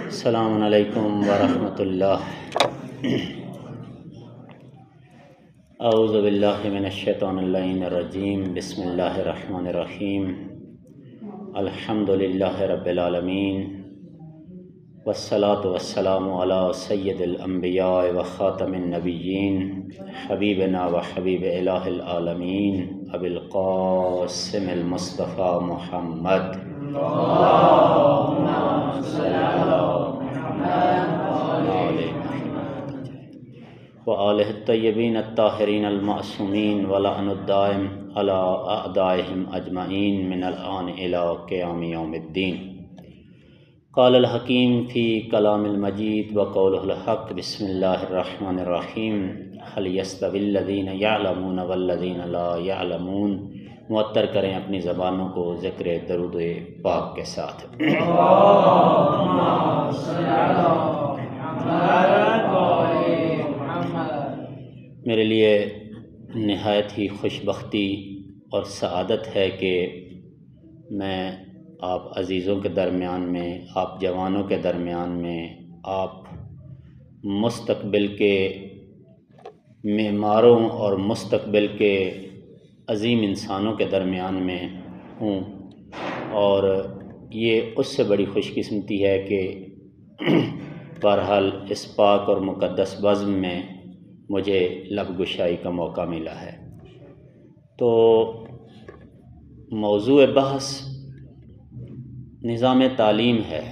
السلام علیکم ورحمۃ اللہ۔ اعوذ باللہ من الشیطان اللعین الرجیم، بسم اللہ الرحمن الرحیم، الحمد للہ رب العالمین، والصلاة والسلام علی سید الانبیاء و خاتم النبیین، حبیبنا و حبیب الہ العالمین، ابی القاسم المصطفیٰ محمد وآلہ الطیبین الطاہرین المعصومین ولعن الدائم علی اعدائہم اجمعین من الآن الی قیام یوم الدین۔ قال الحکیم فی کلام المجید وقولہ الحق، بسم اللہ الرحمن الرحیم، هل یستوی الذین یعلمون والذین لا یعلمون۔ معطر کریں اپنی زبانوں کو ذکر درود پاک کے ساتھ۔ میرے لیے نہایت ہی خوش بختی اور سعادت ہے کہ میں آپ عزیزوں کے درمیان میں، آپ جوانوں کے درمیان میں، آپ مستقبل کے معماروں اور مستقبل کے عظیم انسانوں کے درمیان میں ہوں، اور یہ اس سے بڑی خوش قسمتی ہے کہ بہرحال اس پاک اور مقدس بزم میں مجھے لب گشائی کا موقع ملا ہے۔ تو موضوع بحث نظام تعلیم ہے،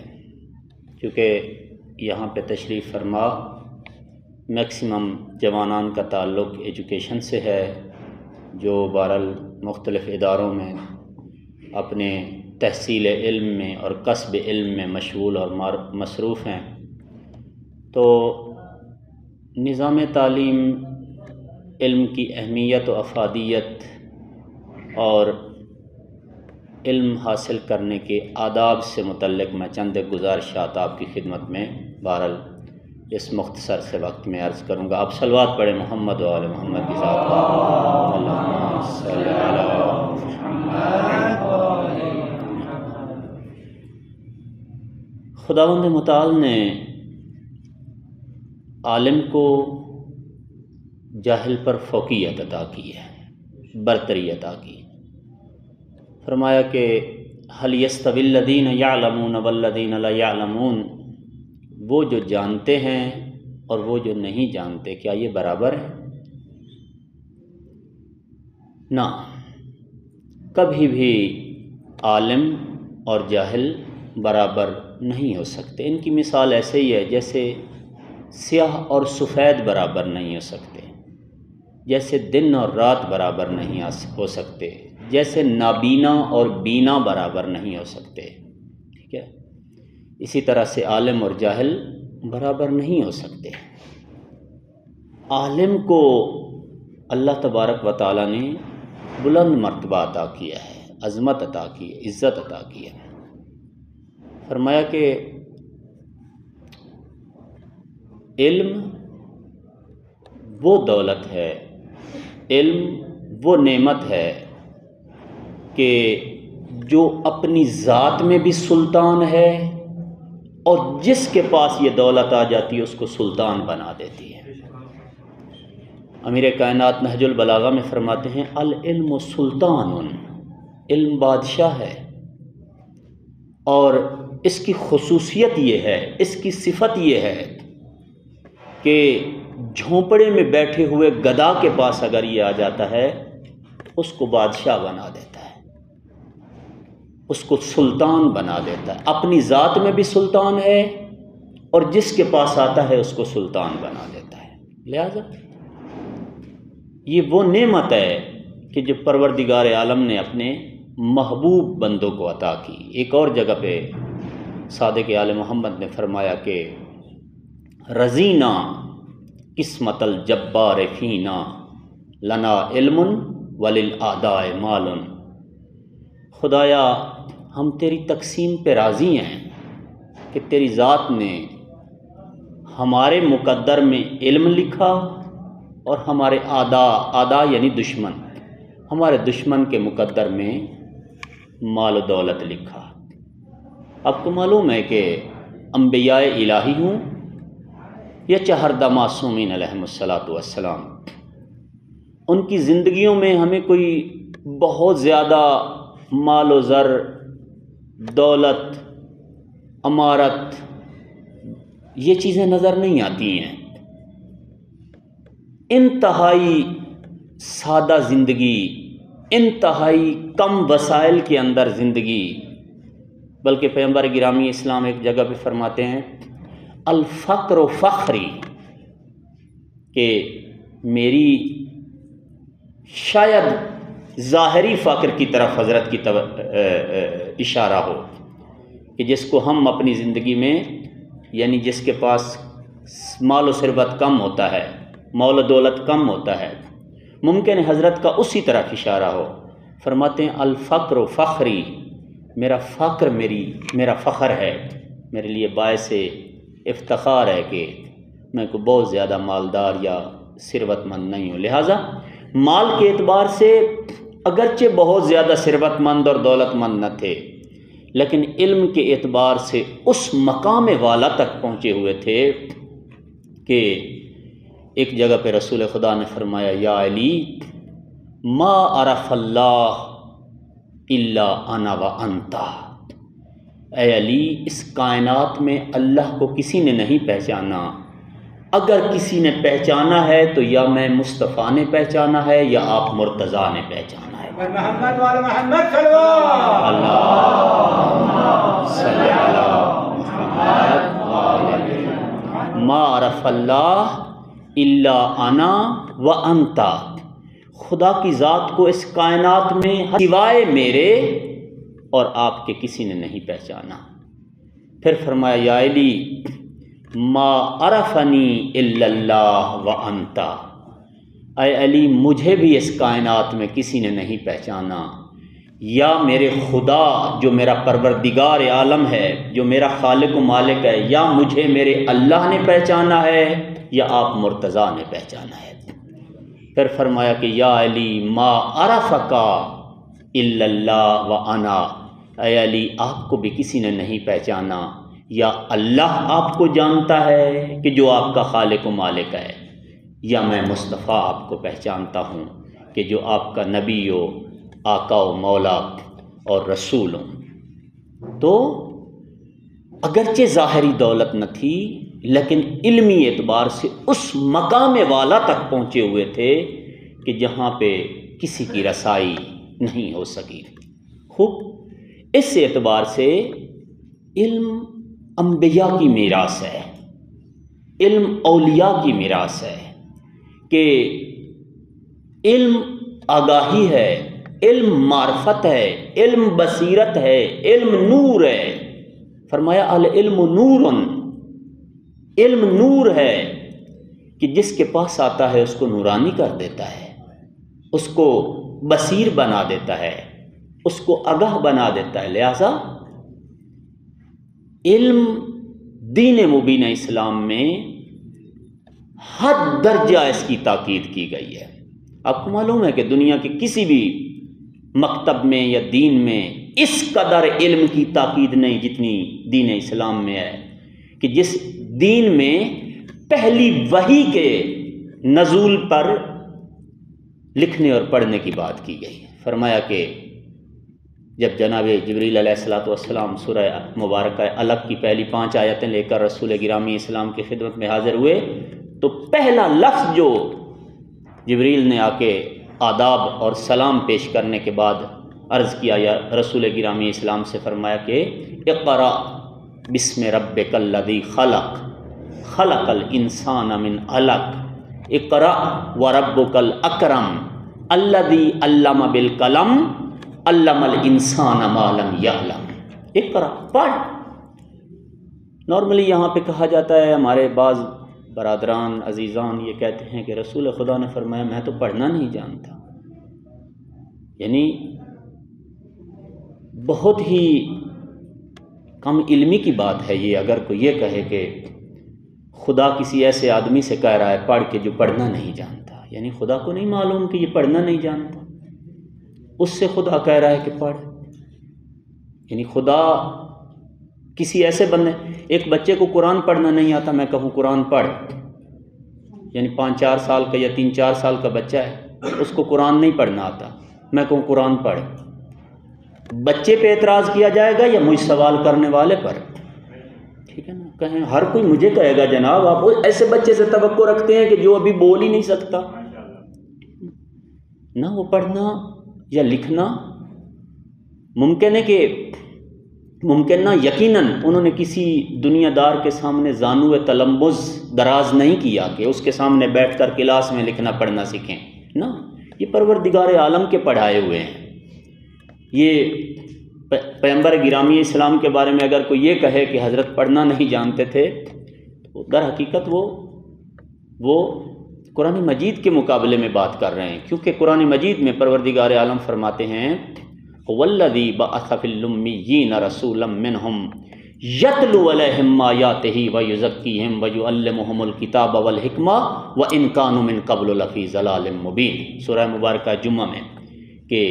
کیونکہ یہاں پہ تشریف فرما میکسیمم جوانان کا تعلق ایجوکیشن سے ہے، جو بہرحال مختلف اداروں میں اپنے تحصیل علم میں اور کسب علم میں مشغول اور مصروف ہیں۔ تو نظام تعلیم، علم کی اہمیت و افادیت اور علم حاصل کرنے کے آداب سے متعلق میں چند گزارشات آپ کی خدمت میں بہرحال اس مختصر سے وقت میں عرض کروں گا۔ آپ صلوات پڑھیں محمد و آل محمد کی ذات پر۔ اللہم صلی علی محمد۔ خداوند متعال نے عالم کو جاہل پر فوقیت عطا کی ہے، برتری عطا کی۔ فرمایا کہ هل یستوی الذین یعلمون والذین لا یعلمون، وہ جو جانتے ہیں اور وہ جو نہیں جانتے، کیا یہ برابر ہے؟ نہ، کبھی بھی عالم اور جاہل برابر نہیں ہو سکتے۔ ان کی مثال ایسے ہی ہے جیسے سیاہ اور سفید برابر نہیں ہو سکتے، جیسے دن اور رات برابر نہیں ہو سکتے، جیسے نابینا اور بینا برابر نہیں ہو سکتے، ٹھیک ہے؟ اسی طرح سے عالم اور جاہل برابر نہیں ہو سکتے۔ عالم کو اللہ تبارک و تعالیٰ نے بلند مرتبہ عطا کیا ہے، عظمت عطا کی ہے، عزت عطا کی ہے۔ فرمایا کہ علم وہ دولت ہے، علم وہ نعمت ہے کہ جو اپنی ذات میں بھی سلطان ہے، اور جس کے پاس یہ دولت آ جاتی ہے اس کو سلطان بنا دیتی ہے۔ امیر کائنات نہج البلاغہ میں فرماتے ہیں العلم سلطان، علم بادشاہ ہے، اور اس کی خصوصیت یہ ہے، اس کی صفت یہ ہے کہ جھونپڑے میں بیٹھے ہوئے گدھا کے پاس اگر یہ آ جاتا ہے اس کو بادشاہ بنا دیتا ہے، اس کو سلطان بنا دیتا ہے، اپنی ذات میں بھی سلطان ہے اور جس کے پاس آتا ہے اس کو سلطان بنا دیتا ہے۔ لہذا یہ وہ نعمت ہے کہ جو پروردگار عالم نے اپنے محبوب بندوں کو عطا کی۔ ایک اور جگہ پہ صادق آل محمد نے فرمایا کہ رضینا قسمت الجبار فینا لنا علم وللأعداء مال۔ خدایا ہم تیری تقسیم پہ راضی ہیں، کہ تیری ذات نے ہمارے مقدر میں علم لکھا اور ہمارے آدھا یعنی دشمن، ہمارے دشمن کے مقدر میں مال و دولت لکھا۔ آپ کو معلوم ہے کہ انبیاء الہی ہوں یا چہردہ معصومین علیہم الصلاۃ والسلام، ان کی زندگیوں میں ہمیں کوئی بہت زیادہ مال و زر، دولت، امارت، یہ چیزیں نظر نہیں آتی ہیں۔ انتہائی سادہ زندگی، انتہائی کم وسائل کے اندر زندگی، بلکہ پیغمبر گرامی اسلام ایک جگہ پہ فرماتے ہیں الفقر و فخری، کہ میری شاید ظاہری فقر کی طرف حضرت کی اشارہ ہو کہ جس کو ہم اپنی زندگی میں، یعنی جس کے پاس مال و ثروت کم ہوتا ہے، مال و دولت کم ہوتا ہے، ممکن ہے حضرت کا اسی طرف اشارہ ہو۔ فرماتے ہیں الفقر و فخری، میرا فقر میرا فخر ہے، میرے لیے باعث افتخار ہے کہ میں کو بہت زیادہ مالدار یا ثروت مند نہیں ہوں۔ لہٰذا مال کے اعتبار سے اگرچہ بہت زیادہ ثروت مند اور دولت مند نہ تھے، لیکن علم کے اعتبار سے اس مقام والا تک پہنچے ہوئے تھے کہ ایک جگہ پہ رسول خدا نے فرمایا یا علی ما عرف اللہ الا انا و انتا، اے علی اس کائنات میں اللہ کو کسی نے نہیں پہچانا، اگر کسی نے پہچانا ہے تو یا میں مصطفیٰ نے پہچانا ہے یا آپ مرتضیٰ نے پہچانا ہے۔ محمد والا محمد صلی اللہ صلی اللہ محمد ما عرف اللہ الا انا و انتا، خدا کی ذات کو اس کائنات میں سوائے میرے اور آپ کے کسی نے نہیں پہچانا۔ پھر فرمایا یا علی ما عرفنی الا اللہ و انتا، اے علی مجھے بھی اس کائنات میں کسی نے نہیں پہچانا، یا میرے خدا جو میرا پروردگار عالم ہے، جو میرا خالق و مالک ہے، یا مجھے میرے اللہ نے پہچانا ہے یا آپ مرتضیٰ نے پہچانا ہے۔ پھر فرمایا کہ یا علی ما عرفک الا اللہ و انا، اے علی آپ کو بھی کسی نے نہیں پہچانا، یا اللہ آپ کو جانتا ہے کہ جو آپ کا خالق و مالک ہے، یا میں مصطفیٰ آپ کو پہچانتا ہوں کہ جو آپ کا نبی و آقا و مولا اور رسول ہوں۔ تو اگرچہ ظاہری دولت نہ تھی، لیکن علمی اعتبار سے اس مقام والا تک پہنچے ہوئے تھے کہ جہاں پہ کسی کی رسائی نہیں ہو سکی۔ خوب اس اعتبار سے علم انبیاء کی میراث ہے، علم اولیاء کی میراث ہے، کہ علم آگاہی ہے، علم معرفت ہے، علم بصیرت ہے، علم نور ہے۔ فرمایا العلم نور، علم نور ہے کہ جس کے پاس آتا ہے اس کو نورانی کر دیتا ہے، اس کو بصیر بنا دیتا ہے، اس کو آگاہ بنا دیتا ہے۔ لہذا علم دین مبین اسلام میں ہر درجہ اس کی تاکید کی گئی ہے۔ آپ کو معلوم ہے کہ دنیا کے کسی بھی مکتب میں یا دین میں اس قدر علم کی تاکید نہیں جتنی دین اسلام میں ہے، کہ جس دین میں پہلی وحی کے نزول پر لکھنے اور پڑھنے کی بات کی گئی۔ فرمایا کہ جب جناب جبریل علیہ الصلاۃ والسلام سورہ مبارکہ علق کی پہلی 5 آیتیں لے کر رسول گرامی اسلام کی خدمت میں حاضر ہوئے، تو پہلا لفظ جو جبریل نے آ کے آداب اور سلام پیش کرنے کے بعد عرض کیا یا رسول گرامی اسلام سے، فرمایا کہ اقرأ بسم ربک الذی خلق خلق الانسان من علق اقرأ وربک الاکرم الذی علم بالقلم علم الانسان ما لم یعلم۔ اقرأ، پڑھ۔ نارملی یہاں پہ کہا جاتا ہے، ہمارے بعض برادران عزیزان یہ کہتے ہیں کہ رسول خدا نے فرمایا میں تو پڑھنا نہیں جانتا، یعنی بہت ہی کم علمی کی بات ہے یہ اگر کوئی یہ کہے کہ خدا کسی ایسے آدمی سے کہہ رہا ہے پڑھ کے جو پڑھنا نہیں جانتا، یعنی خدا کو نہیں معلوم کہ یہ پڑھنا نہیں جانتا، اس سے خدا کہہ رہا ہے کہ پڑھ. یعنی خدا کسی ایسے بندے، ایک بچے کو قرآن پڑھنا نہیں آتا، میں کہوں قرآن پڑھ، یعنی 5-4 سال کا یا 3-4 سال کا بچہ ہے، اس کو قرآن نہیں پڑھنا آتا، میں کہوں قرآن پڑھ، بچے پہ اعتراض کیا جائے گا یا مجھ سوال کرنے والے پر؟ ٹھیک ہے نا. کہیں ہر کوئی مجھے کہے گا جناب آپ ایسے بچے سے توقع رکھتے ہیں کہ جو ابھی بول ہی نہیں سکتا، نہ وہ پڑھنا یا لکھنا ممکن ہے، کہ ممکن نہ یقیناً انہوں نے کسی دنیا دار کے سامنے زانو تلمذ دراز نہیں کیا کہ اس کے سامنے بیٹھ کر کلاس میں لکھنا پڑھنا سیکھیں، نہ، یہ پروردگار عالم کے پڑھائے ہوئے ہیں. یہ پیغمبر گرامی اسلام کے بارے میں اگر کوئی یہ کہے کہ حضرت پڑھنا نہیں جانتے تھے تو در حقیقت وہ قرآن مجید کے مقابلے میں بات کر رہے ہیں، کیونکہ قرآن مجید میں پروردگار عالم فرماتے ہیں وَالَّذِي بَعَثَ فِي الْأُمِّيِّينَ رَسُولًا مِّنْهُمْ يَتْلُو عَلَيْهِمْ آيَاتِهِ وَيُزَكِّيهِمْ وَيُعَلِّمُهُمُ الْكِتَابَ وَالْحِكْمَةَ وَإِنْ كَانُوا مِنْ قَبْلُ لَفِي ضَلَالٍ مُّبِينٍ. سورہ مبارکہ جمعہ میں کہ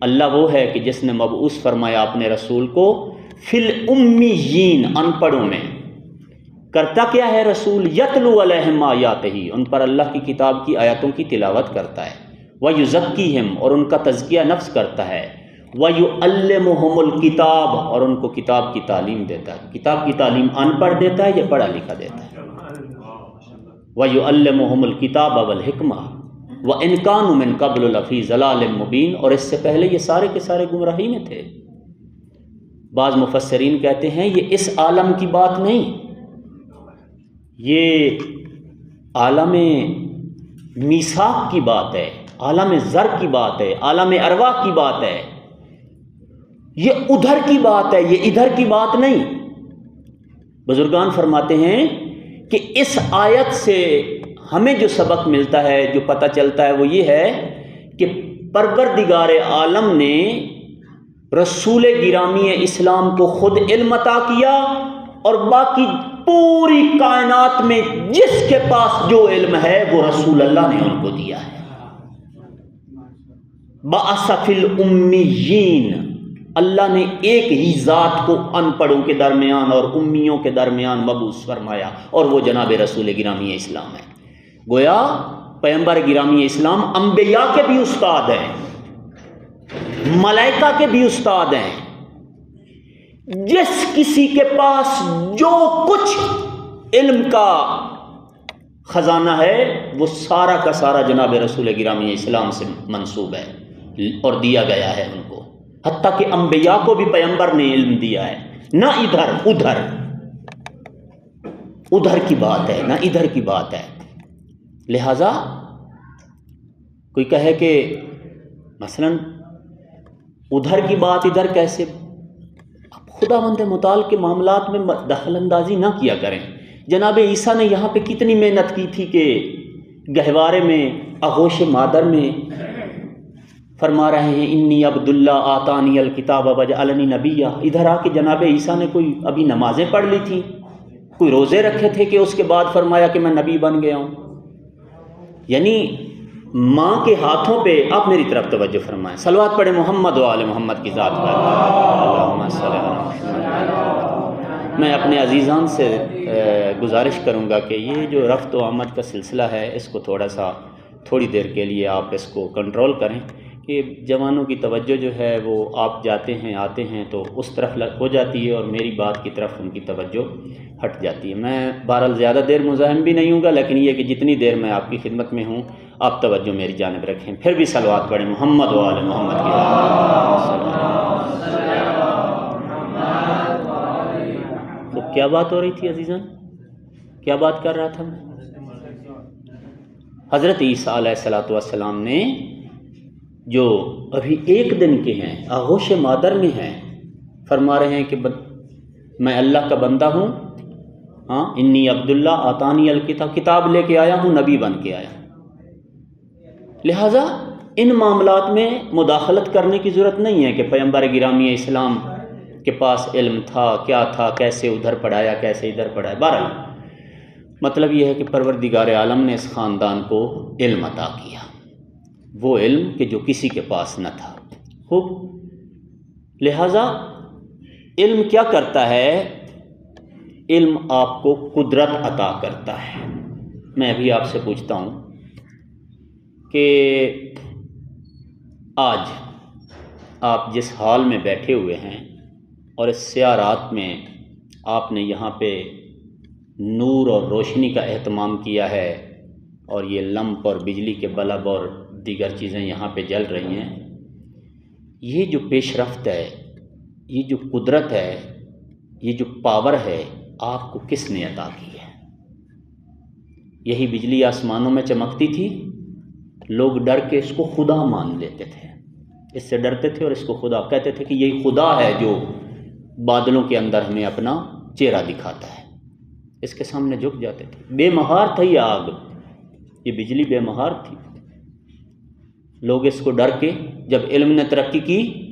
اللہ وہ ہے کہ جس نے مبعوث فرمایا اپنے رسول کو فی الامیین، ان پڑھوں میں. کرتا کیا ہے رسول؟ یتلو علیہم آیاتہ، ان پر اللہ کی کتاب کی آیاتوں کی تلاوت کرتا ہے، ویزکیہم، اور ان کا تزکیہ نفس کرتا ہے، ویعلمہم الکتاب، اور ان کو کتاب کی تعلیم دیتا ہے. کتاب کی تعلیم ان پڑھ دیتا ہے یا پڑھا لکھا دیتا ہے؟ ویعلمہم الکتاب والحکمہ وَإِنْ كَانُوا مِنْ قَبْلُ لَفِي ضَلَالٍ مُّبِينٍ، اور اس سے پہلے یہ سارے کے سارے گمراہی میں تھے. بعض مفسرین کہتے ہیں یہ اس عالم کی بات نہیں، یہ عالم میثاق کی بات ہے، عالم زر کی بات ہے، عالم ارواح کی بات ہے، یہ ادھر کی بات ہے، یہ ادھر کی بات نہیں. بزرگان فرماتے ہیں کہ اس آیت سے ہمیں جو سبق ملتا ہے، جو پتہ چلتا ہے، وہ یہ ہے کہ پروردگار عالم نے رسول گرامی اسلام کو خود علم عطا کیا، اور باقی پوری کائنات میں جس کے پاس جو علم ہے وہ رسول اللہ نے ان کو دیا ہے. بعث فی الامیین، اللہ نے ایک ہی ذات کو ان پڑھوں کے درمیان اور امیوں کے درمیان مبعوث فرمایا، اور وہ جناب رسول گرامی اسلام ہے. گویا پیغمبر گرامی اسلام انبیاء کے بھی استاد ہیں، ملائکہ کے بھی استاد ہیں. جس کسی کے پاس جو کچھ علم کا خزانہ ہے وہ سارا کا سارا جناب رسول گرامی اسلام سے منسوب ہے اور دیا گیا ہے ان کو. حتیٰ کہ انبیاء کو بھی پیغمبر نے علم دیا ہے، نہ ادھر ادھر کی بات ہے، نہ ادھر کی بات ہے. لہذا کوئی کہے کہ مثلا ادھر کی بات ادھر کیسے، اب خدا بند متعال کے معاملات میں دخل اندازی نہ کیا کریں. جناب عیسیٰ نے یہاں پہ کتنی محنت کی تھی کہ گہوارے میں آغوش مادر میں فرما رہے ہیں انی عبداللہ آتانی الکتاب وجعلنی نبیہ. ادھر آ کے جناب عیسیٰ نے کوئی ابھی نمازیں پڑھ لی تھیں، کوئی روزے رکھے تھے کہ اس کے بعد فرمایا کہ میں نبی بن گیا ہوں. یعنی ماں کے ہاتھوں پہ، آپ میری طرف توجہ فرمائیں، صلوات پڑھیں محمد و آل محمد کی ذات پر. اللہم صلی علی محمد. میں اپنے عزیزان سے گزارش کروں گا کہ یہ جو رفت و آمد کا سلسلہ ہے اس کو تھوڑی دیر کے لیے آپ اس کو کنٹرول کریں، کہ جوانوں کی توجہ جو ہے وہ آپ جاتے ہیں آتے ہیں تو اس طرف ہو جاتی ہے اور میری بات کی طرف ان کی توجہ ہٹ جاتی ہے. میں بہرحال زیادہ دیر مزاحم بھی نہیں ہوں گا، لیکن یہ کہ جتنی دیر میں آپ کی خدمت میں ہوں آپ توجہ میری جانب رکھیں. پھر بھی صلوات پڑھیں محمد و آل محمد کی ذات. تو کیا بات ہو رہی تھی عزیزان؟ کیا بات کر رہا تھا میں؟ حضرت عیسیٰ علیہ السلام نے جو ابھی ایک دن کے ہیں، آغوش مادر میں ہیں، فرما رہے ہیں کہ میں اللہ کا بندہ ہوں، ہاں انی عبداللہ آتانی الکتاب، کتاب لے کے آیا ہوں، نبی بن کے آیا ہوں. لہٰذا ان معاملات میں مداخلت کرنے کی ضرورت نہیں ہے کہ پیغمبر گرامی اسلام کے پاس علم تھا، کیا تھا، کیسے ادھر پڑھایا، کیسے ادھر پڑھایا. بہرحال مطلب یہ ہے کہ پروردگار عالم نے اس خاندان کو علم عطا کیا، وہ علم کہ جو کسی کے پاس نہ تھا. خوب، لہٰذا علم کیا کرتا ہے؟ علم آپ کو قدرت عطا کرتا ہے. میں ابھی آپ سے پوچھتا ہوں کہ آج آپ جس حال میں بیٹھے ہوئے ہیں اور اس سیاہ رات میں آپ نے یہاں پہ نور اور روشنی کا اہتمام کیا ہے، اور یہ لمپ اور بجلی کے بلب اور دیگر چیزیں یہاں پہ جل رہی ہیں، یہ جو پیش رفت ہے، یہ جو قدرت ہے، یہ جو پاور ہے، آپ کو کس نے عطا کی ہے؟ یہی بجلی آسمانوں میں چمکتی تھی، لوگ ڈر کے اس کو خدا مان لیتے تھے، اس سے ڈرتے تھے اور اس کو خدا کہتے تھے کہ یہی خدا ہے جو بادلوں کے اندر ہمیں اپنا چہرہ دکھاتا ہے. اس کے سامنے جھک جاتے تھے. بے مہار تھا یہ آگ، یہ بجلی بے مہار تھی. لوگ اس کو ڈر کے، جب علم نے ترقی کی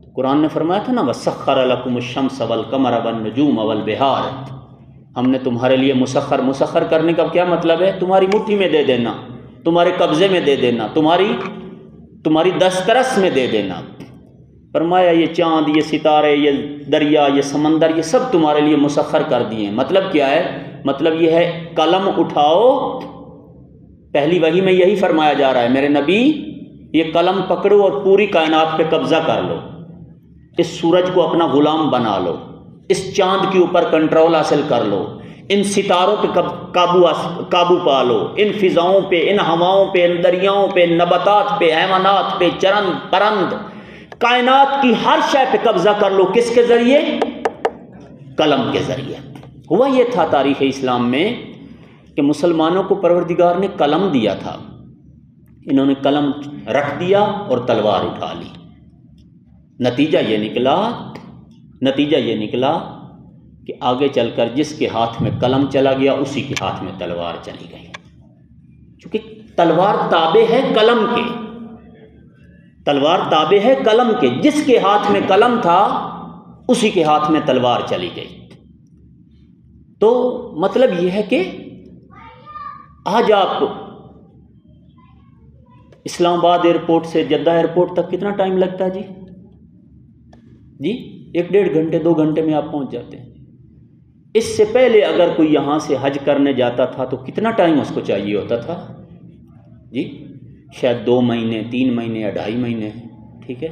تو قرآن نے فرمایا تھا نا وَسَخَّرَ لَكُمُ الشَّمْسَ وَالْقَمَرَ وَالنُّجُومَ وَالْبِحَارَ، مسخر ہم نے لیے مسخر کرنے کا کیا مطلب ہے؟ تمہاری مٹھی میں دے دینا، تمہارے قبضے میں دے دینا، تمہاری دسترس میں دے دینا. فرمایا یہ چاند، یہ ستارے، یہ دریا، یہ سمندر، یہ سب تمہارے لیے مسخر کر دیے ہیں. مطلب کیا ہے؟ مطلب یہ ہے قلم اٹھاؤ. پہلی وحی میں یہی فرمایا جا رہا ہے میرے نبی، یہ قلم پکڑو اور پوری کائنات پہ قبضہ کر لو، اس سورج کو اپنا غلام بنا لو، اس چاند کے اوپر کنٹرول حاصل کر لو، ان ستاروں پہ قابو پا لو، ان فضاؤں پہ، ان ہواؤں پہ، ان دریاؤں پہ، نباتات پہ، حیوانات پہ، چرند پرند، کائنات کی ہر شے پہ قبضہ کر لو. کس کے ذریعے؟ قلم کے ذریعے. ہوا یہ تھا تاریخ اسلام میں کہ مسلمانوں کو پروردگار نے قلم دیا تھا، انہوں نے قلم رکھ دیا اور تلوار اٹھا لی. نتیجہ یہ نکلا کہ آگے چل کر جس کے ہاتھ میں قلم چلا گیا اسی کے ہاتھ میں تلوار چلی گئی. چونکہ تلوار تابع ہے قلم کے، تلوار تابع ہے قلم کے، جس کے ہاتھ میں قلم تھا اسی کے ہاتھ میں تلوار چلی گئی. تو مطلب یہ ہے کہ آج آپ اسلام آباد ایئرپورٹ سے جدہ ایئرپورٹ تک کتنا ٹائم لگتا ہے جی 1-1.5 گھنٹے 2 گھنٹے میں آپ پہنچ جاتے ہیں. اس سے پہلے اگر کوئی یہاں سے حج کرنے جاتا تھا تو کتنا ٹائم اس کو چاہیے ہوتا تھا جی؟ شاید 2 مہینے 3 مہینے 2.5 مہینے. ٹھیک ہے،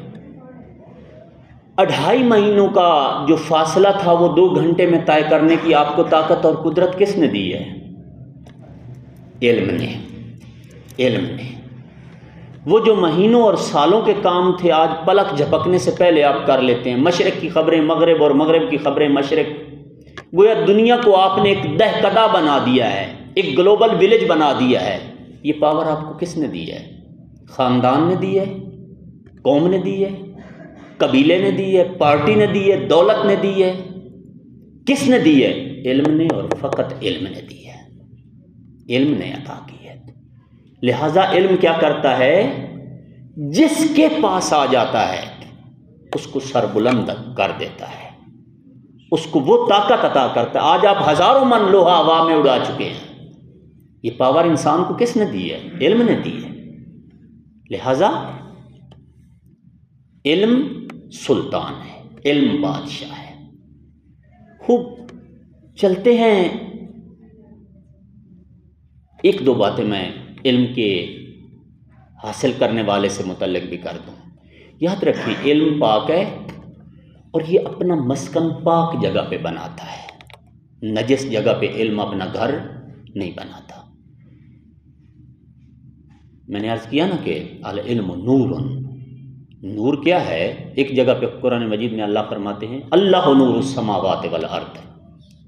2.5 مہینوں کا جو فاصلہ تھا وہ 2 گھنٹے میں طے کرنے کی آپ کو طاقت اور قدرت کس نے دی ہے؟ علم نے. وہ جو مہینوں اور سالوں کے کام تھے آج پلک جھپکنے سے پہلے آپ کر لیتے ہیں. مشرق کی خبریں مغرب اور مغرب کی خبریں مشرق. گویا دنیا کو آپ نے ایک دہکدہ بنا دیا ہے، ایک گلوبل ولیج بنا دیا ہے. یہ پاور آپ کو کس نے دی ہے؟ خاندان نے دی ہے، قوم نے دی ہے، قبیلے نے دی ہے، پارٹی نے دی ہے، دولت نے دی ہے. کس نے دی ہے؟ علم نے، اور فقط علم نے دی ہے، علم نے عطا کی ہے. لہذا علم کیا کرتا ہے؟ جس کے پاس آ جاتا ہے اس کو سربلند کر دیتا ہے، اس کو وہ طاقت عطا کرتا ہے. آج آپ 1000 من لوہا ہوا میں اڑا چکے ہیں. یہ پاور انسان کو کس نے دی ہے؟ علم نے دی ہے. لہذا علم سلطان ہے، علم بادشاہ ہے. خوب چلتے ہیں. 1-2 باتیں میں علم کے حاصل کرنے والے سے متعلق بھی کر دوں. یاد رکھیے علم پاک ہے اور یہ اپنا مسکن پاک جگہ پہ بناتا ہے، نجس جگہ پہ علم اپنا گھر نہیں بناتا. میں نے عرض کیا نا کہ العلم نور. نور کیا ہے؟ ایک جگہ پہ قرآن مجید میں اللہ فرماتے ہیں اللہ نور السماوات والارض،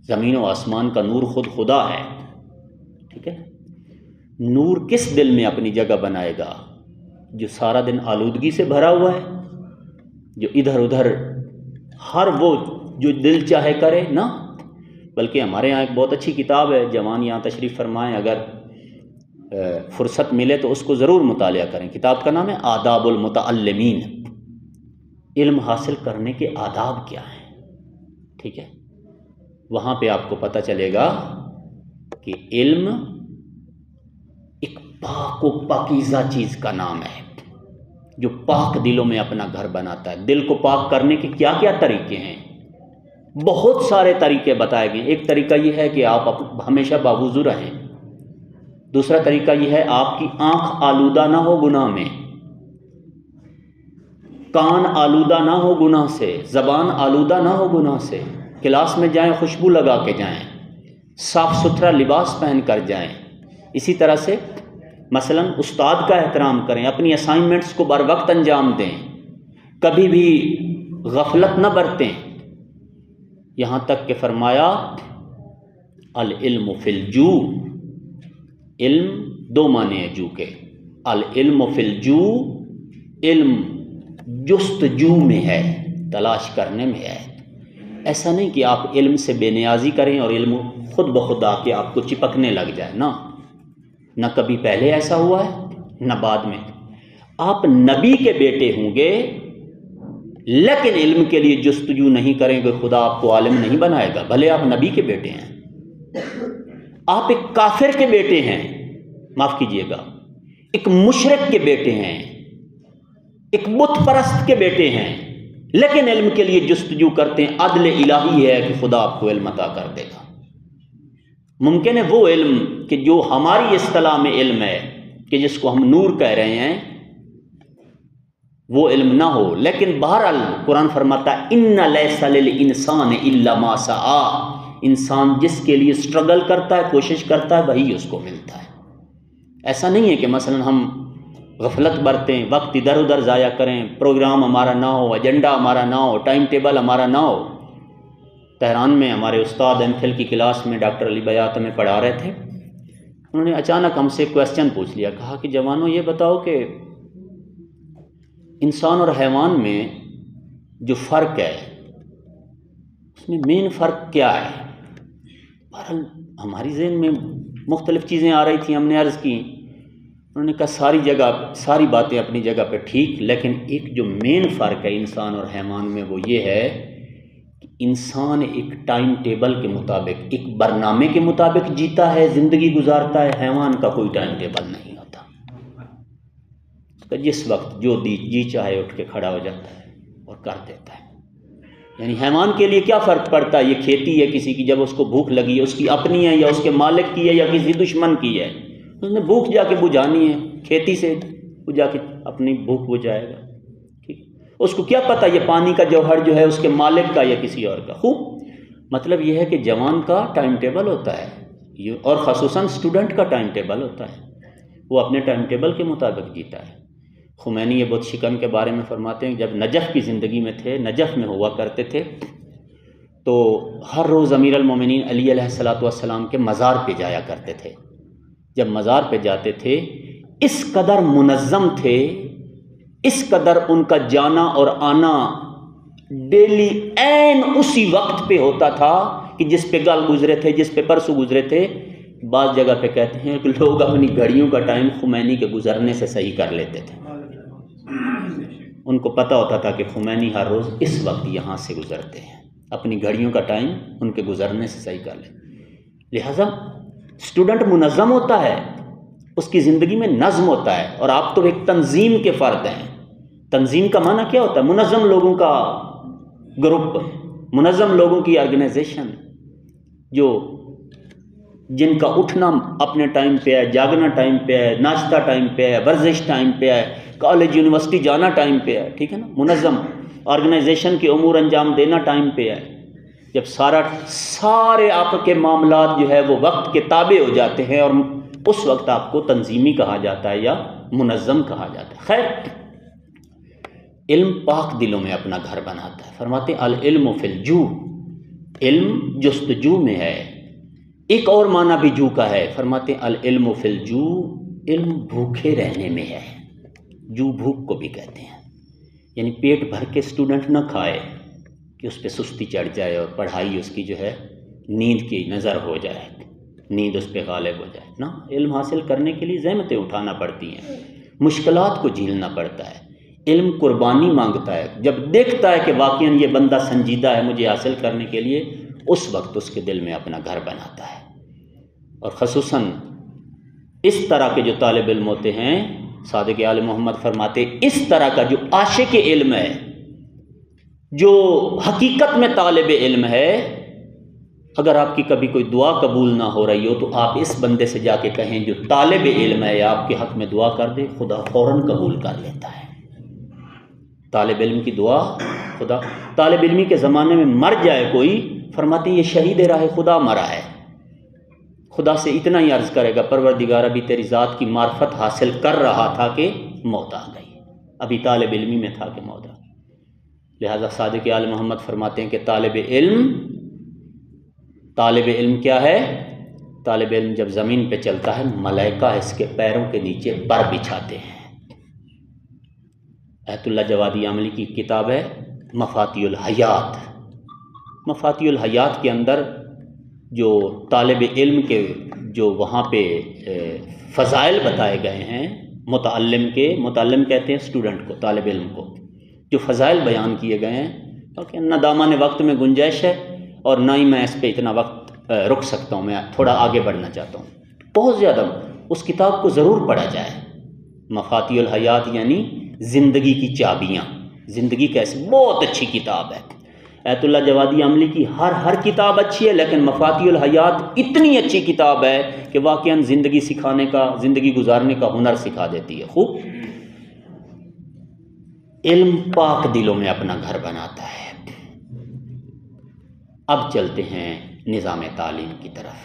زمین و آسمان کا نور خود خدا ہے. ٹھیک ہے، نور کس دل میں اپنی جگہ بنائے گا؟ جو سارا دن آلودگی سے بھرا ہوا ہے، جو ادھر ادھر ہر وہ جو دل چاہے کرے نا. بلکہ ہمارے یہاں ایک بہت اچھی کتاب ہے، جوان یہاں تشریف فرمائیں، اگر فرصت ملے تو اس کو ضرور مطالعہ کریں. کتاب کا نام ہے آداب المتعلمین. علم حاصل کرنے کے آداب کیا ہیں؟ ٹھیک ہے، وہاں پہ آپ کو پتہ چلے گا کہ علم ایک پاک و پاکیزہ چیز کا نام ہے جو پاک دلوں میں اپنا گھر بناتا ہے۔ دل کو پاک کرنے کے کیا کیا طریقے ہیں؟ بہت سارے طریقے بتائے گئے۔ ایک طریقہ یہ ہے کہ آپ ہمیشہ باوضو رہیں۔ دوسرا طریقہ یہ ہے آپ کی آنکھ آلودہ نہ ہو گناہ میں، کان آلودہ نہ ہو گناہ سے، زبان آلودہ نہ ہو گناہ سے۔ کلاس میں جائیں خوشبو لگا کے جائیں، صاف ستھرا لباس پہن کر جائیں۔ اسی طرح سے مثلا استاد کا احترام کریں، اپنی اسائنمنٹس کو بر وقت انجام دیں، کبھی بھی غفلت نہ برتیں۔ یہاں تک کہ فرمایا العلم فی الجو، علم دو معنی ہیں جو کے، العلم فی الجو، علم جستجو میں ہے، تلاش کرنے میں ہے۔ ایسا نہیں کہ آپ علم سے بے نیازی کریں اور علم خود بخود آ کے آپ کو چپکنے لگ جائے، نہ کبھی پہلے ایسا ہوا ہے نہ بعد میں۔ آپ نبی کے بیٹے ہوں گے لیکن علم کے لیے جستجو نہیں کریں گے، خدا آپ کو عالم نہیں بنائے گا، بھلے آپ نبی کے بیٹے ہیں۔ آپ ایک کافر کے بیٹے ہیں، معاف کیجئے گا، ایک مشرک کے بیٹے ہیں، ایک بت پرست کے بیٹے ہیں، لیکن علم کے لیے جستجو کرتے ہیں۔ عدل الہی ہے کہ خدا آپ کو علم عطا کر دے گا۔ ممکن ہے وہ علم کہ جو ہماری اصطلاح میں علم ہے، کہ جس کو ہم نور کہہ رہے ہیں، وہ علم نہ ہو، لیکن بہرحال قرآن فرماتا ہے ان لیس للانسان الا ما سعی، انسان جس کے لیے سٹرگل کرتا ہے، کوشش کرتا ہے، وہی اس کو ملتا ہے۔ ایسا نہیں ہے کہ مثلا ہم غفلت برتیں، وقت ادھر ادھر ضائع کریں، پروگرام ہمارا نہ ہو، ایجنڈا ہمارا نہ ہو، ٹائم ٹیبل ہمارا نہ ہو۔ تہران میں ہمارے استاد ایم فل کی کلاس میں ڈاکٹر علی بیات ہمیں پڑھا رہے تھے، انہوں نے اچانک ہم سے کویسچن پوچھ لیا، کہا کہ جوانوں یہ بتاؤ کہ انسان اور حیوان میں جو فرق ہے اس میں مین فرق کیا ہے؟ بہرحال ہماری ذہن میں مختلف چیزیں آ رہی تھیں، ہم نے عرض کی، انہوں نے کہا ساری باتیں اپنی جگہ پہ ٹھیک، لیکن ایک جو مین فرق ہے انسان اور حیوان میں وہ یہ ہے کہ انسان ایک ٹائم ٹیبل کے مطابق، ایک برنامے کے مطابق جیتا ہے، زندگی گزارتا ہے، حیوان کا کوئی ٹائم ٹیبل نہیں ہوتا، جس وقت جو جی چاہے اٹھ کے کھڑا ہو جاتا ہے اور کر دیتا ہے۔ یعنی حیوان کے لیے کیا فرق پڑتا ہے؟ یہ کھیتی ہے کسی کی، جب اس کو بھوک لگی ہے، اس کی اپنی ہے یا اس کے مالک کی ہے یا کسی دشمن کی ہے، اس نے بھوک جا کے بجھانی ہے، کھیتی سے وہ جا کے اپنی بھوک بجھائے گا۔ ٹھیک، اس کو کیا پتہ یہ پانی کا جوہر جو ہے اس کے مالک کا یا کسی اور کا۔ خوب، مطلب یہ ہے کہ جوان کا ٹائم ٹیبل ہوتا ہے، اور خصوصاً اسٹوڈنٹ کا ٹائم ٹیبل ہوتا ہے، وہ اپنے ٹائم ٹیبل کے مطابق جیتا ہے۔ خمینی یہ بت شکن کے بارے میں فرماتے ہیں، جب نجف کی زندگی میں تھے، نجف میں ہوا کرتے تھے، تو ہر روز امیر المومنین علی علیہ الصلوۃ والسلام کے مزار پہ جایا کرتے تھے۔ جب مزار پہ جاتے تھے اس قدر منظم تھے، اس قدر ان کا جانا اور آنا ڈیلی عین اسی وقت پہ ہوتا تھا کہ جس پہ کل گزرے تھے، جس پہ پرسوں گزرے تھے۔ بعض جگہ پہ کہتے ہیں کہ لوگ اپنی گھڑیوں کا ٹائم خمینی کے گزرنے سے صحیح کر لیتے تھے، ان کو پتہ ہوتا تھا کہ خمینی ہر روز اس وقت یہاں سے گزرتے ہیں، اپنی گھڑیوں کا ٹائم ان کے گزرنے سے صحیح کر لیں۔ لہٰذا اسٹوڈنٹ منظم ہوتا ہے، اس کی زندگی میں نظم ہوتا ہے، اور آپ تو ایک تنظیم کے فرد ہیں۔ تنظیم کا معنی کیا ہوتا ہے؟ منظم لوگوں کا گروپ، منظم لوگوں کی آرگنائزیشن، جن کا اٹھنا اپنے ٹائم پہ ہے، جاگنا ٹائم پہ ہے، ناشتہ ٹائم پہ ہے، ورزش ٹائم پہ ہے، کالج یونیورسٹی جانا ٹائم پہ ہے، ٹھیک ہے نا، منظم آرگنائزیشن کے امور انجام دینا ٹائم پہ ہے۔ جب سارے آپ کے معاملات جو ہے وہ وقت کے تابع ہو جاتے ہیں، اور اس وقت آپ کو تنظیمی کہا جاتا ہے یا منظم کہا جاتا ہے۔ خیر، علم پاک دلوں میں اپنا گھر بناتا ہے۔ فرماتے ہیں العلم فی الجو، علم جستجو میں ہے۔ ایک اور معنی بھی جو کا ہے، فرماتے ہیں العلم فی الجو، علم بھوکے رہنے میں ہے۔ جو بھوک کو بھی کہتے ہیں، یعنی پیٹ بھر کے اسٹوڈنٹ نہ کھائے کہ اس پہ سستی چڑھ جائے اور پڑھائی اس کی جو ہے نیند کی نظر ہو جائے، نیند اس پہ غالب ہو جائے نا۔ علم حاصل کرنے کے لیے زحمتیں اٹھانا پڑتی ہیں، مشکلات کو جھیلنا پڑتا ہے۔ علم قربانی مانگتا ہے. جب دیکھتا ہے کہ واقعاً یہ بندہ سنجیدہ ہے مجھے حاصل کرنے کے لیے، اس وقت اس کے دل میں اپنا گھر بناتا ہے. اور خصوصاً اس طرح کے جو طالب علم ہوتے ہیں، صادق آل محمد فرماتے اس طرح کا جو عاشق علم ہے، جو حقیقت میں طالب علم ہے، اگر آپ کی کبھی کوئی دعا قبول نہ ہو رہی ہو تو آپ اس بندے سے جا کے کہیں جو طالب علم ہے یا آپ کے حق میں دعا کر دے، خدا فوراً قبول کر لیتا ہے. طالب علم کی دعا خدا، طالب علمی کے زمانے میں مر جائے کوئی، فرماتے ہیں یہ شہید راہ خدا مرا ہے، خدا سے اتنا ہی عرض کرے گا پروردگار ابھی تیری ذات کی معرفت حاصل کر رہا تھا کہ موت آ گئی، ابھی طالب علمی میں تھا کہ موت آ گئی. لہذا صادق آل محمد فرماتے ہیں کہ طالب علم کیا ہے؟ طالب علم جب زمین پہ چلتا ہے ملائکہ اس کے پیروں کے نیچے پر بچھاتے ہیں. ایت اللہ جوادی عاملی کی کتاب ہے مفاتیح الحیات. مفاتیح الحیات کے اندر جو طالب علم کے جو وہاں پہ فضائل بتائے گئے ہیں، متعلم کہتے ہیں اسٹوڈنٹ کو، طالب علم کو، جو فضائل بیان کیے گئے ہیں، کیونکہ نہ دامان وقت میں گنجائش ہے اور نہ ہی میں اس پہ اتنا وقت رک سکتا ہوں، میں تھوڑا آگے بڑھنا چاہتا ہوں. بہت زیادہ اس کتاب کو ضرور پڑھا جائے. مفاتیح الحیات یعنی زندگی کی چابیاں، زندگی کیسے، بہت اچھی کتاب ہے. ایت اللہ جوادی عملی کی ہر کتاب اچھی ہے، لیکن مفاتیح الحیات اتنی اچھی کتاب ہے کہ واقعاً زندگی سکھانے کا، زندگی گزارنے کا ہنر سکھا دیتی ہے. خوب علم پاک دلوں میں اپنا گھر بناتا ہے. اب چلتے ہیں نظام تعلیم کی طرف،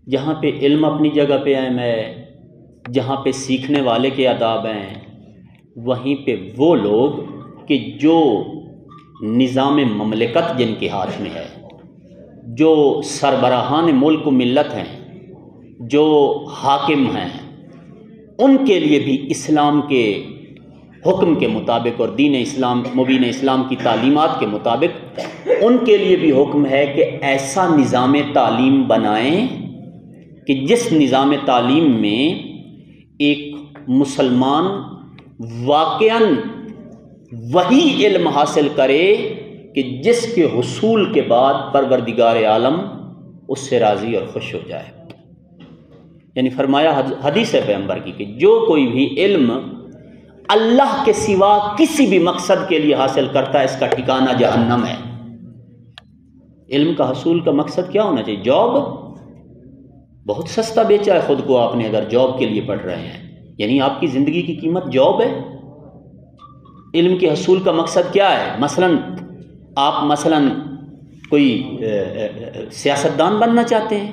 جہاں پہ علم اپنی جگہ پہ اہم ہے، جہاں پہ سیکھنے والے کے آداب ہیں، وہیں پہ وہ لوگ کہ جو نظام مملکت جن کے ہاتھ میں ہے، جو سربراہان ملک و ملت ہیں، جو حاکم ہیں، ان کے لیے بھی اسلام کے حکم کے مطابق اور دین اسلام، مبین اسلام کی تعلیمات کے مطابق ان کے لیے بھی حکم ہے کہ ایسا نظام تعلیم بنائیں کہ جس نظام تعلیم میں ایک مسلمان واقعاً وہی علم حاصل کرے کہ جس کے حصول کے بعد پروردگار عالم اس سے راضی اور خوش ہو جائے. یعنی فرمایا حدیث پیغمبر کی کہ جو کوئی بھی علم اللہ کے سوا کسی بھی مقصد کے لیے حاصل کرتا ہے اس کا ٹھکانہ جہنم ہے. علم کا حصول کا مقصد کیا ہونا چاہیے؟ جاب. بہت سستا بیچا ہے خود کو آپ نے اگر جاب کے لیے پڑھ رہے ہیں، یعنی آپ کی زندگی کی قیمت جاب ہے. علم کے حصول کا مقصد کیا ہے؟ آپ مثلاً کوئی سیاستدان بننا چاہتے ہیں،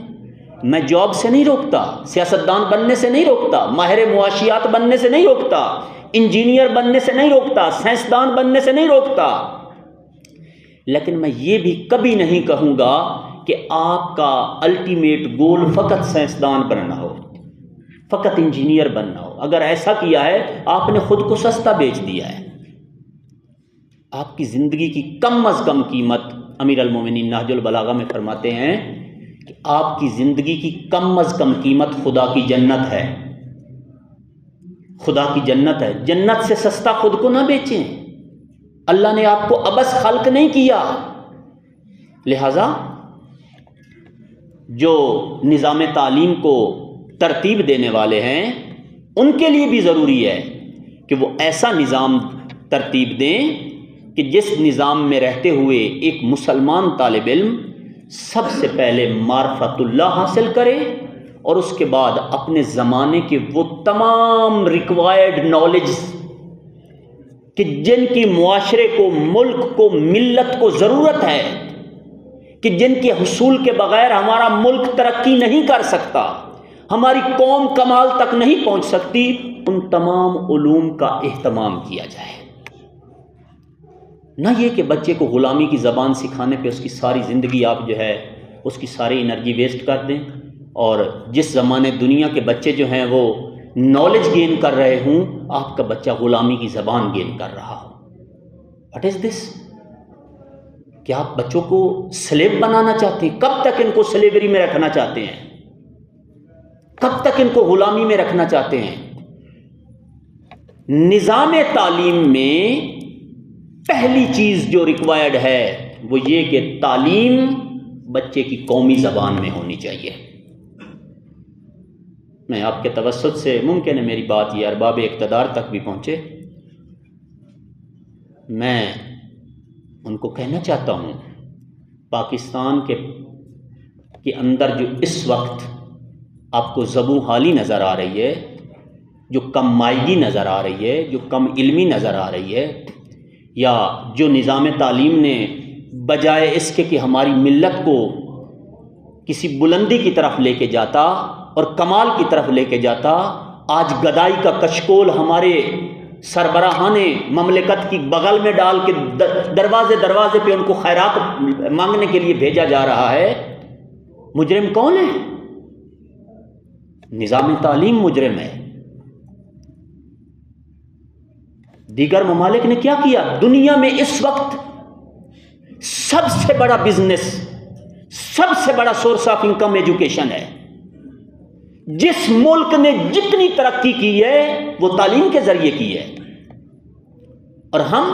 میں جاب سے نہیں روکتا، سیاستدان بننے سے نہیں روکتا، ماہر معاشیات بننے سے نہیں روکتا، انجینئر بننے سے نہیں روکتا، سائنسدان بننے سے نہیں روکتا، لیکن میں یہ بھی کبھی نہیں کہوں گا کہ آپ کا الٹیمیٹ گول فقط سائنسدان بننا ہو، فقط انجینئر بننا ہو. اگر ایسا کیا ہے آپ نے خود کو سستا بیچ دیا ہے. آپ کی زندگی کی کم از کم قیمت، امیر المومنین نہج البلاغہ میں فرماتے ہیں کہ آپ کی زندگی کی کم از کم قیمت خدا کی جنت ہے. خدا کی جنت ہے. جنت سے سستا خود کو نہ بیچیں. اللہ نے آپ کو عبث خلق نہیں کیا. لہذا جو نظام تعلیم کو ترتیب دینے والے ہیں ان کے لیے بھی ضروری ہے کہ وہ ایسا نظام ترتیب دیں کہ جس نظام میں رہتے ہوئے ایک مسلمان طالب علم سب سے پہلے معرفت اللہ حاصل کرے اور اس کے بعد اپنے زمانے کے وہ تمام ریکوائرڈ نالج کہ جن کی معاشرے کو، ملک کو، ملت کو ضرورت ہے، کہ جن کے حصول کے بغیر ہمارا ملک ترقی نہیں کر سکتا، ہماری قوم کمال تک نہیں پہنچ سکتی، ان تمام علوم کا اہتمام کیا جائے. نہ یہ کہ بچے کو غلامی کی زبان سکھانے پہ اس کی ساری زندگی آپ جو ہے اس کی ساری انرجی ویسٹ کر دیں، اور جس زمانے دنیا کے بچے جو ہیں وہ نالج گین کر رہے ہوں، آپ کا بچہ غلامی کی زبان گین کر رہا ہو. واٹ از دس؟ کیا آپ بچوں کو سلیو بنانا چاہتے ہیں؟ کب تک ان کو سلیوری میں رکھنا چاہتے ہیں؟ کب تک ان کو غلامی میں رکھنا چاہتے ہیں؟ نظام تعلیم میں پہلی چیز جو ریکوائرڈ ہے وہ یہ کہ تعلیم بچے کی قومی زبان میں ہونی چاہیے۔ میں آپ کے توسط سے ممکن ہے میری بات یہ ارباب اقتدار تک بھی پہنچے، میں ان کو کہنا چاہتا ہوں پاکستان کے اندر جو اس وقت آپ کو زبوں حالی نظر آ رہی ہے، جو کم مائگی نظر آ رہی ہے، جو کم علمی نظر آ رہی ہے، یا جو نظام تعلیم نے بجائے اس کے کہ ہماری ملت کو کسی بلندی کی طرف لے کے جاتا اور کمال کی طرف لے کے جاتا، آج گدائی کا کشکول ہمارے سربراہان مملکت کی بغل میں ڈال کے دروازے دروازے پہ ان کو خیرات مانگنے کے لیے بھیجا جا رہا ہے۔ مجرم کون ہے؟ نظام تعلیم مجرم ہے۔ دیگر ممالک نے کیا کیا؟ دنیا میں اس وقت سب سے بڑا بزنس، سب سے بڑا سورس آف انکم ایجوکیشن ہے۔ جس ملک نے جتنی ترقی کی ہے وہ تعلیم کے ذریعے کی ہے، اور ہم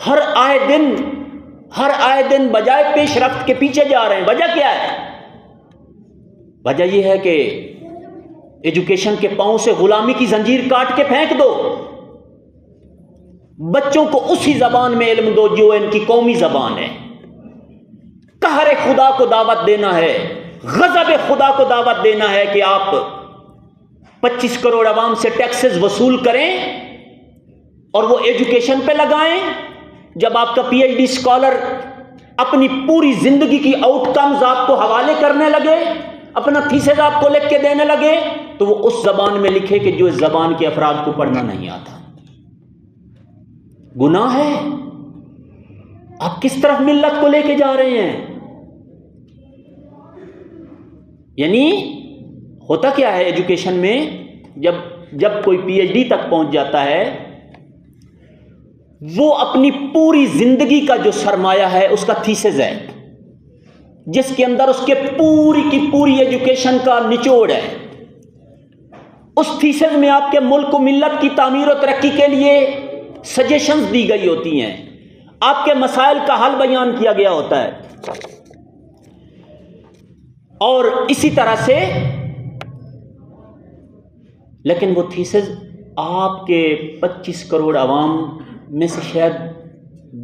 ہر آئے دن بجائے پیش رفت کے پیچھے جا رہے ہیں۔ وجہ کیا ہے؟ وجہ یہ ہے کہ ایجوکیشن کے پاؤں سے غلامی کی زنجیر کاٹ کے پھینک دو، بچوں کو اسی زبان میں علم دو جو ان کی قومی زبان ہے۔ قہر خدا کو دعوت دینا ہے، غضب خدا کو دعوت دینا ہے کہ آپ 25 کروڑ عوام سے ٹیکسز وصول کریں اور وہ ایجوکیشن پہ لگائیں۔ جب آپ کا پی ایچ ڈی اسکالر اپنی پوری زندگی کی آؤٹ کمز آپ کو حوالے کرنے لگے، اپنا تھیسز آپ کو لکھ کے دینے لگے، تو وہ اس زبان میں لکھے کہ جو اس زبان کے افراد کو پڑھنا نہیں آتا۔ گناہ ہے۔ آپ کس طرف ملت کو لے کے جا رہے ہیں؟ یعنی ہوتا کیا ہے ایجوکیشن میں، جب کوئی پی ایچ ڈی تک پہنچ جاتا ہے، وہ اپنی پوری زندگی کا جو سرمایہ ہے اس کا تھیسز ہے، جس کے اندر اس کے پوری کی پوری ایجوکیشن کا نچوڑ ہے۔ اس تھیسز میں آپ کے ملک و ملت کی تعمیر و ترقی کے لیے سجیشنز دی گئی ہوتی ہیں، آپ کے مسائل کا حل بیان کیا گیا ہوتا ہے، اور اسی طرح سے لیکن وہ تھیسز آپ کے 25 کروڑ عوام میں سے شاید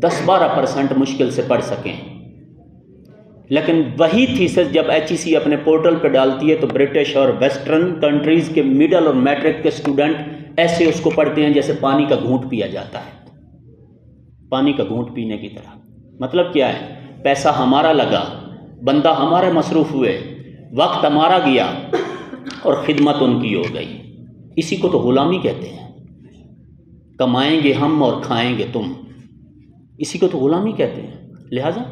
10-12% مشکل سے پڑھ سکیں، لیکن وہی تھیسز جب ایچ ای سی اپنے پورٹل پہ ڈالتی ہے تو برٹش اور ویسٹرن کنٹریز کے مڈل اور میٹرک کے اسٹوڈنٹ ایسے اس کو پڑھتے ہیں جیسے پانی کا گھونٹ پیا جاتا ہے، پانی کا گھونٹ پینے کی طرح۔ مطلب کیا ہے؟ پیسہ ہمارا لگا، بندہ ہمارے مصروف ہوئے، وقت ہمارا گیا اور خدمت ان کی ہو گئی۔ اسی کو تو غلامی کہتے ہیں۔ کمائیں گے ہم اور کھائیں گے تم، اسی کو تو غلامی کہتے ہیں۔ لہذا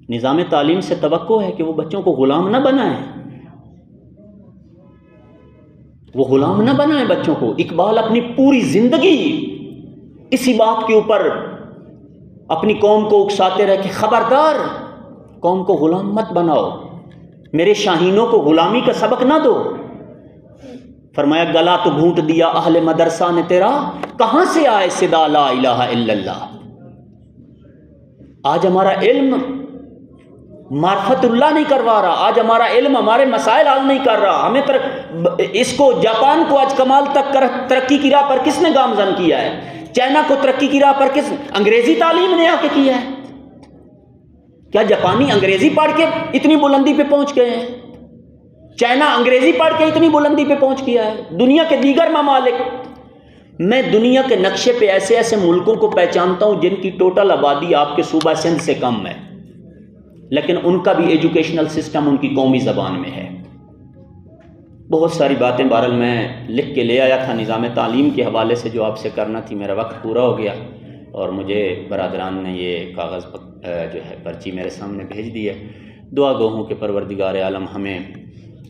نظام تعلیم سے توقع ہے کہ وہ بچوں کو غلام نہ بنائیں، وہ غلام نہ بنائیں بچوں کو۔ اقبال اپنی پوری زندگی اسی بات کے اوپر اپنی قوم کو اکساتے رہے کہ خبردار قوم کو غلام مت بناؤ، میرے شاہینوں کو غلامی کا سبق نہ دو۔ فرمایا گلا تو گھونٹ دیا اہل مدرسہ نے تیرا، کہاں سے آئے صدا لا الہ الا اللہ۔ آج ہمارا علم معرفت اللہ نہیں کروا رہا، آج ہمارا علم ہمارے مسائل حل نہیں کر رہا۔ ہمیں اس کو جاپان کو آج کمال تک ترقی کی راہ پر کس نے گامزن کیا ہے؟ چائنا کو ترقی کی راہ پر کس؟ انگریزی تعلیم نے آ کے کیا ہے۔ کیا جاپانی انگریزی پڑھ کے اتنی بلندی پہ پہنچ گئے ہیں؟ چائنا انگریزی پڑھ کے اتنی بلندی پہ پہنچ گیا ہے؟ دنیا کے دیگر ممالک، میں دنیا کے نقشے پہ ایسے ایسے ملکوں کو پہچانتا ہوں جن کی ٹوٹل آبادی آپ کے صوبہ سندھ سے کم ہے، لیکن ان کا بھی ایجوکیشنل سسٹم ان کی قومی زبان میں ہے۔ بہت ساری باتیں بہرحال میں لکھ کے لے آیا تھا نظام تعلیم کے حوالے سے جو آپ سے کرنا تھی، میرا وقت پورا ہو گیا اور مجھے برادران نے یہ کاغذ جو ہے پرچی میرے سامنے بھیج دی ہے۔ دعا گو ہوں کہ پروردگار عالم ہمیں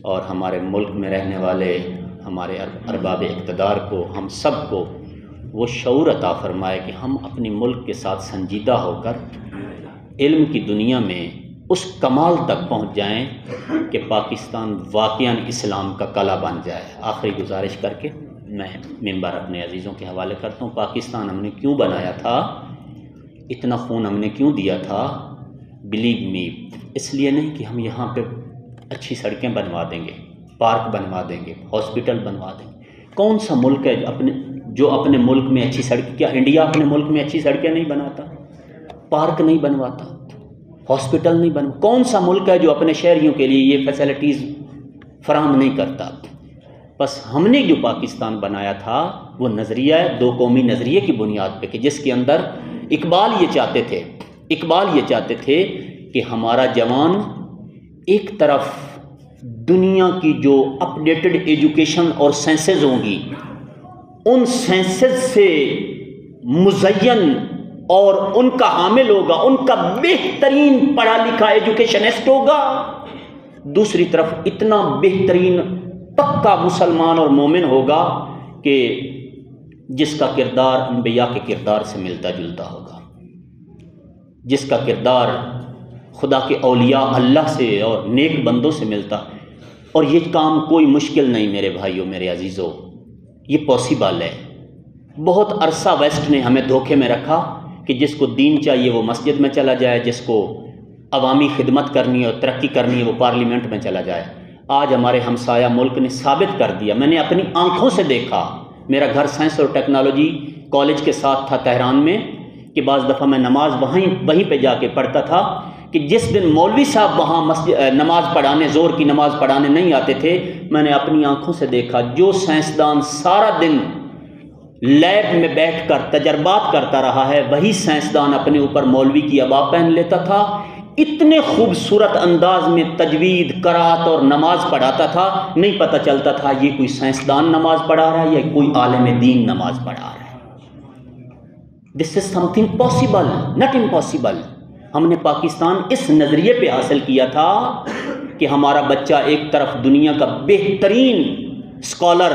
اور ہمارے ملک میں رہنے والے ہمارے ارباب اقتدار کو، ہم سب کو وہ شعور عطا فرمائے کہ ہم اپنی ملک کے ساتھ سنجیدہ ہو کر علم کی دنیا میں اس کمال تک پہنچ جائیں کہ پاکستان واقعاً اسلام کا قلعہ بن جائے۔ آخری گزارش کر کے میں ممبر اپنے عزیزوں کے حوالے کرتا ہوں. پاکستان ہم نے کیوں بنایا تھا, اتنا خون ہم نے کیوں دیا تھا؟ بلیو می, اس لیے نہیں کہ ہم یہاں پہ اچھی سڑکیں بنوا دیں گے, پارک بنوا دیں گے, ہاسپٹل بنوا دیں گے. کون سا ملک ہے جو اپنے ملک میں اچھی سڑک, کیا انڈیا اپنے ملک میں اچھی سڑکیں نہیں بناتا, پارک نہیں بنواتا, ہاسپٹل نہیں بنوا؟ کون سا ملک ہے جو اپنے شہریوں کے لیے یہ فیسلٹیز فراہم نہیں کرتا؟ بس ہم نے جو پاکستان بنایا تھا وہ نظریہ ہے دو قومی نظریے کی بنیاد پہ, کہ جس کے اندر اقبال یہ چاہتے تھے کہ ہمارا جوان ایک طرف دنیا کی جو اپ ڈیٹڈ ایجوکیشن اور سائنسز ہوں گی ان سائنسز سے مزین اور ان کا حامل ہوگا, ان کا بہترین پڑھا لکھا ایجوکیشنسٹ ہوگا, دوسری طرف اتنا بہترین پکا مسلمان اور مومن ہوگا کہ جس کا کردار انبیاء کے کردار سے ملتا جلتا ہوگا, جس کا کردار خدا کے اولیاء اللہ سے اور نیک بندوں سے ملتا. اور یہ کام کوئی مشکل نہیں میرے بھائیوں, میرے عزیزوں, یہ پاسبل ہے. بہت عرصہ ویسٹ نے ہمیں دھوکے میں رکھا کہ جس کو دین چاہیے وہ مسجد میں چلا جائے, جس کو عوامی خدمت کرنی ہے اور ترقی کرنی ہے وہ پارلیمنٹ میں چلا جائے. آج ہمارے ہمسایہ ملک نے ثابت کر دیا, میں نے اپنی آنکھوں سے دیکھا, میرا گھر سائنس اور ٹیکنالوجی کالج کے ساتھ تھا تہران میں, کہ بعض دفعہ میں نماز وہیں پہ جا کے پڑھتا تھا, کہ جس دن مولوی صاحب وہاں نماز پڑھانے, زور کی نماز پڑھانے نہیں آتے تھے, میں نے اپنی آنکھوں سے دیکھا جو سائنسدان سارا دن لیب میں بیٹھ کر تجربات کرتا رہا ہے وہی سائنسدان اپنے اوپر مولوی کی عبا پہن لیتا تھا, اتنے خوبصورت انداز میں تجوید, قرات اور نماز پڑھاتا تھا, نہیں پتہ چلتا تھا یہ کوئی سائنسدان نماز پڑھا رہا ہے یا کوئی عالم دین نماز پڑھا رہا ہے. This is something possible, not impossible. ہم نے پاکستان اس نظریے پہ حاصل کیا تھا کہ ہمارا بچہ ایک طرف دنیا کا بہترین اسکالر